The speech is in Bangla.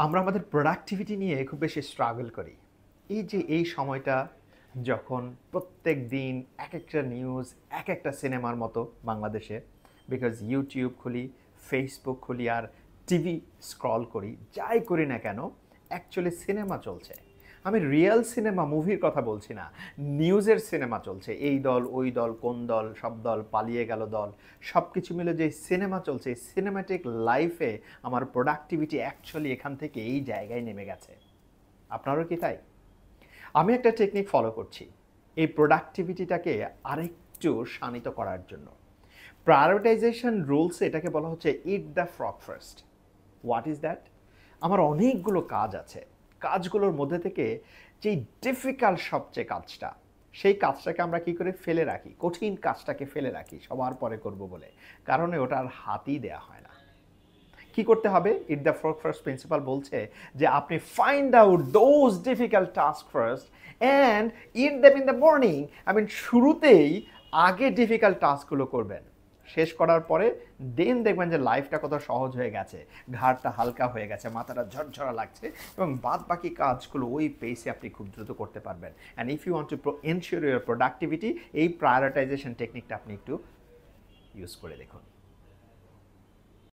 আমরা আমাদের প্রোডাক্টিভিটি নিয়ে খুব বেশি স্ট্রাগল করি। এই যে এই সময়টা যখন প্রত্যেক দিন একেকটা নিউজ, একেকটা সিনেমার মতো বাংলাদেশে, বিকজ ইউটিউব খুলি, ফেসবুক খুলি আর টিভি স্ক্রল করি, যাই করি না কেন অ্যাকচুয়ালি সিনেমা চলছে। আমি রিয়েল সিনেমা মুভির কথা বলছি না, নিউজের সিনেমা চলছে। এই দল, ওই দল, কোন দল, সব দল পালিয়ে গেল দল, সব কিছু মিলে যে সিনেমা চলছে, এই সিনেমাটিক লাইফে আমার প্রোডাক্টিভিটি অ্যাকচুয়ালি এখান থেকে এই জায়গায় নেমে গেছে। আপনারও কি তাই? আমি একটা টেকনিক ফলো করছি এই প্রোডাক্টিভিটিটাকে আরেকটু শানিত করার জন্য। প্রায়োরিটাইজেশন রুলসে এটাকে বলা হচ্ছে eat the frog first. What is that? আমার অনেকগুলো কাজ আছে, কাজগুলোর মধ্যে থেকে যেই ডিফিকাল্ট সবচেয়ে কাজটা, সেই কাজটাকে আমরা কি করে ফেলে রাখি, কঠিন কাজটাকে ফেলে রাখি সবার পরে করব বলে, কারণে ওটা আর হাতই দেওয়া হয় না। কি করতে হবে? Eat the frog first principle বলছে যে আপনি find out those difficult task first and eat them in the morning. I mean শুরুতেই আগে ডিফিকাল্ট টাস্কগুলো করবেন, শেষ করার পরে দেন দেখবেন যে লাইফটা কত সহজ হয়ে গেছে, ঘাড়টা হালকা হয়ে গেছে, মাথাটা ঝরঝরা লাগছে, এবং বাদ বাকি কাজগুলো ওই পেসে আপনি খুব দ্রুত করতে পারবেন। And if you want to ensure your productivity, এই প্রায়োরিটাইজেশন টেকনিকটা আপনি একটু ইউজ করে দেখুন।